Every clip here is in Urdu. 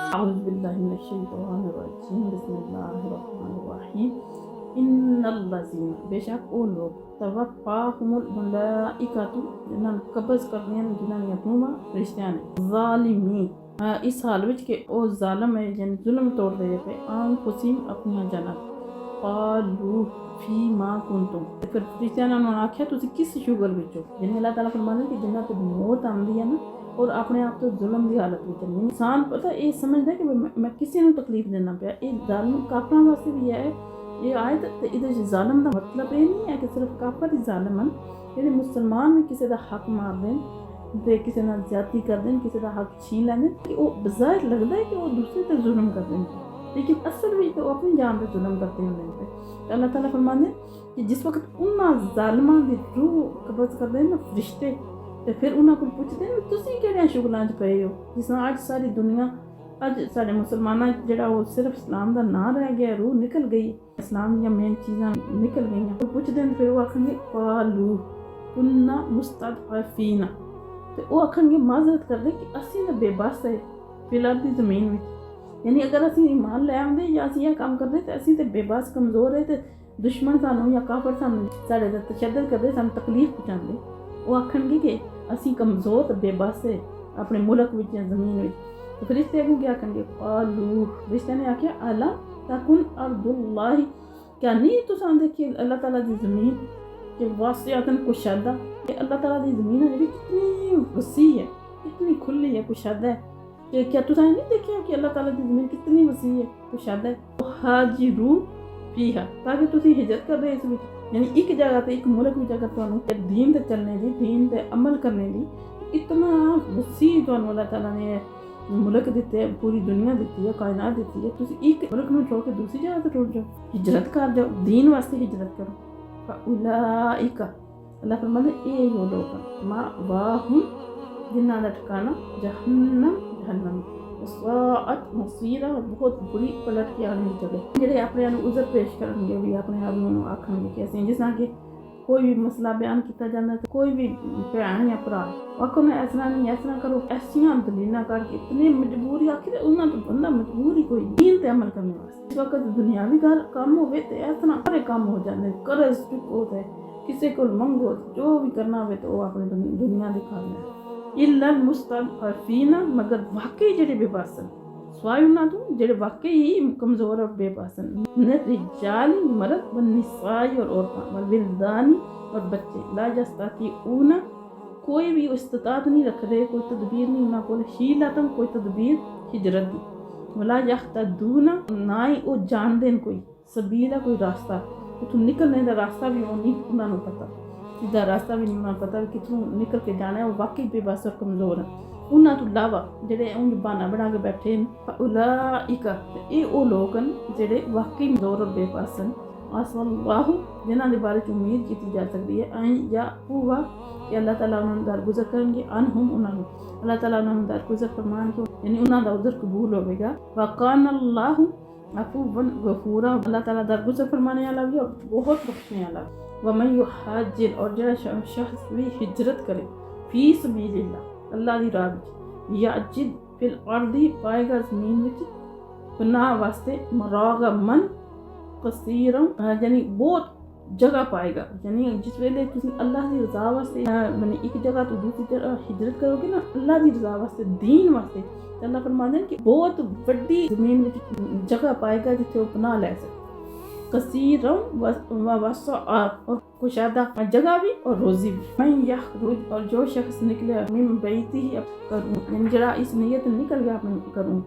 اعوذ باللہ من الشیطان الرجیم بسم اللہ الرحمن الرحیم ان الذین بے شک وہ لوگ توفاہم الملائکۃ جنہاں نے قبض کرنے جنہاں نے روحاں فرشتیاں نے ظالمین اس حال وچ کہ او ظالم ہے یعنی ظلم توڑ دے پہ انفسہم اپنی جاناں قالوا فیما کنتم پھر فرشتیاں نے انہوں نے آکھیا تسی کس شغل وچ ہو یعنی اللہ تعالیٰ فرمانے کہ جنہاں تے موت آندی ہے نا اور اپنے آپ تو ظلم دی حالت وچ نہیں انسان پتہ یہ سمجھدا ہے کہ میں کسی نوں تکلیف دینا پیا یہ ظالم کافراں واسطے بھی ہے یہ آیت تے ادھر ظالم دا مطلب یہ نہیں ہے کہ صرف کافر ہی ظالم ہیں یعنی مسلمان بھی کسی دا حق مار دیں تے کسی نال زیادتی کر دیں کسی دا حق چھین لین کہ وہ بظاہر لگدا ہے کہ وہ دوسرے تے ظلم کر دیں لیکن اصل وچ تو اپنی جان تے ظلم کرتے ہوندے ہیں اللہ تعالیٰ فرماندے کہ جس وقت انہاں ظالماں دی روح قبض کر دے نا فرشتے تے پھر انہاں کو پوچھتے ہیں تسی کہڑے شغلاں چ پئے ہو جس طرح اج ساری دنیا اج سارے مسلماناں جڑا وہ صرف اسلام دا نام رہ گیا روح نکل گئی اسلام یا مین چیزاں نکل گئیاں وہ پوچھتے ہیں پھر وہ آکھیں گے قالوا کنا مستضعفین تے وہ آکھیں گے معذرت کر دے کہ اسی تے بے بس ہے فی الارض دی زمین وچ یعنی اگر اسی ایمان لے آندے یا اسی یہ کام کردے تے اسی تے بے بس کمزور ہے تے دشمن سانوں یا کافر سانوں ساڈے تے تشدد کردے سانوں تکلیف پہنچاندے وہ آکھن گے کہ اسی کمزور تے بے بس ہے اپنے ملک وچ یا زمین وچ تو فرشتے اگوں کیا آکھن گے قالوا فرشتے نے آکھیا الا تکن ارض اللہ کیا نہیں تساں دیکھیے اللہ تعالیٰ دی زمین کہ واسعۃ کشادہ کہ اللہ تعالیٰ دی زمین ہے جڑی کتنی وسیع ہے کتنی کھلی ہے کشادہ ہے کہ کیا تساں نہیں دیکھیا کہ اللہ تعالیٰ دی زمین کتنی وسیع ہے کشادہ ہے ہاجروا فیہا تاکہ تسی ہجرت کر دے اس وچ یعنی ایک جگہ تے ایک ملک وچ اگر تانوں دین تے چلنے دی دین تے عمل کرنے دی اتنا وسیع تانوں اللہ تعالیٰ نے ملک دیتے ہیں پوری دنیا دیتی ہے کائنات دیتی ہے تسی ایک ملک میں چھوڑ کے دوسری جگہ تے ٹر جاؤ ہجرت کر جاؤ دین واسطے ہجرت کرو فاولئک اللہ فرماتے اے وہ لوگ مأواہم جنہاں دا ٹھکانہ جہنم وساءت مصیرا بہت بری پلٹ کے آنے کی جگہ جڑے اپنے عذر پیش کرن گے بھی اپنے آپ نوں آکھن گے کہ اسی جس طرح کہ کوئی بھی مسئلہ بیان کیتا جاتا ہے کوئی بھی بھین یا بھرا آکھو نے ایسا نہیں ایسا کرو ایسیاں دلیلاں کر کے اتنی مجبوری آخر انہاں تو بندہ مجبور ہی کوئی دین تے عمل کرنے واسطے اس وقت دنیاوی کام ہوئے تے ایسا سارے کام ہو جاندے قرض چکو تے کسی کو منگو جو بھی کرنا ہوئے تو وہ اپنی دنیا دکھا لے الا المستضعفین مگر واقعی جڑے بے بس ہیں سوائے انہاں تو جڑے واقعی کمزور اور بے بس ہیں رجال مرد والنساء اور عورتاں والولدان اور بچے لا یستطیعون کوئی بھی استطاعت نہیں رکھ دے کوئی تدبیر نہیں انہاں کول حیلۃ کوئی تدبیر ہجرت دی ولا یہتدون نہ ہی وہ جان دین کوئی سبیلا کوئی راستہ اتوں نکلنے دا راستہ بھی انہاں نوں پتہ سیدھا راستہ بھی نہیں پتا کہ کتوں نکل کے جانا ہے وہ واقعی بے بس اور کمزور ہیں انہاں تو علاوہ جڑے ان بہانہ بنا کے بیٹھے ہیں اولئک اے او لوگ ہیں جڑے واقعی کمزور اور بے بس ہیں عسى اللہ جنہاں دے بارے امید کیتی جا سکتی ہے این یا ہوا کہ اللہ تعالیٰ انہوں نے درگزر کریں گے انہم انہاں نوں اللہ تعالیٰ انہوں نے درگزر فرمان کو یعنی انہاں دا عذر قبول ہوے گا وکان اللہ عفوا غفورا اللہ تعالیٰ درگزر فرمانے والا بھی اور بہت بخشنے والا ومن یہاجر اور جڑا شخص بھی ہجرت کرے فی سبیل اللہ اللہ دی راہ وچ یجد فی الارض پائے گا زمین وچ پناہ واسطے مراغمن کثیرا یعنی بہت جگہ پائے گا یعنی جس ویلے تسی اللہ دی رضا واسطے یعنی ایک جگہ تو دوسری جگہ ہجرت کرو گے نا اللہ دی رضا واسطے دین واسطے اللہ فرماتے ہیں کہ بہت بڑی زمین وچ جگہ پائے گا جتھے وہ پناہ لے سکے کثیرا وسع اور کشادہ جگہ بھی اور روزی بھی من یخرج اور جو شخص نکلے من بیتی کروں یعنی جڑا اس نیت نکل گیا اپنے کروں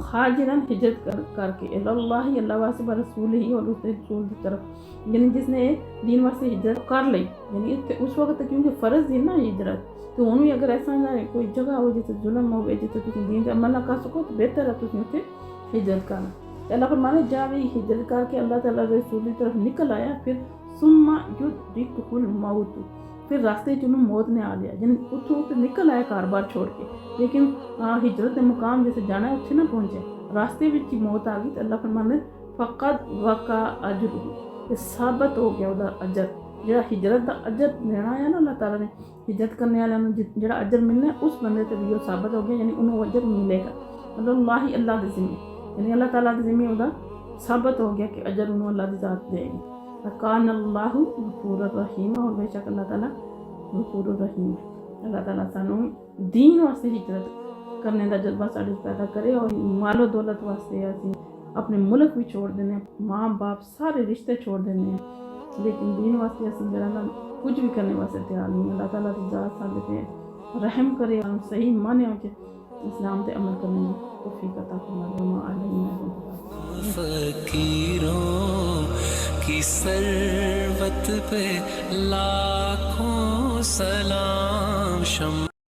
خاجرن ہجرت کر کے اللہ اللہ واسطے رسول ہی اور اس رسول کی طرف یعنی جس نے دین واسطے ہجرت کر لی یعنی اس وقت کیونکہ فرض تھی نا ہجرت تو انہوں اگر ایسا کوئی جگہ ہو جیسے ظلم ہو گئے جیسے تم دین کا عمل نہ کر سکو تو بہتر ہے تم اسے ہجرت کرنا اللہ فرمانے جا بھی ہجرت کر کے اللہ تعالیٰ رسول کی طرف نکل آیا پھر ثم یدرکہ الموت پھر راستے چنوں موت نے آ لیا یعنی اتوں تو نکل آیا کاروبار چھوڑ کے لیکن ہجرت مقام جیسے جانا ہے اتنے نہ پہنچے راستے وچ موت آ گئی تو اللہ فرمانے فقد وقع اجرہ یہ ثابت ہو گیا وہ اجر جڑا ہجرت دا اجر لینا ہے نا اللہ تعالیٰ نے ہجرت کرنے والے جڑا اجر ملنا ہے اس بندے تے بھی وہ ثابت ہو گیا یعنی انہوں اجر ملے گا اللہ اللہ دے ذمے، یعنی اللہ تعالیٰ دے ذمے وہ ثابت ہو گیا کہ اجر انہوں اللہ دی ذات دے گی. وَكَانَ اللَّهُ غَفُورًا رَحِيمًا، اور بے شک اللہ تعالیٰ غفور الرحیم ہے. اللہ تعالیٰ سانوں دین واسطے ہجرت کرنے دا جذبہ ساڈے پیدا کرے، اور مال و دولت واسطے اسی اپنے ملک بھی چھوڑ دینے، ماں باپ سارے رشتے چھوڑ دینے ہیں، لیکن دین واسطے اسی جڑا نا کچھ بھی کرنے واسطے تیار نہیں. اللہ تعالیٰ دی ذات ساڈے تے رحم کرے، اور صحیح معنی وچ اسلام تے عمل کرنے کی توفیق عطا فرمائے. وما علینا فقیروں کی ثروت پہ لاکھوں سلام.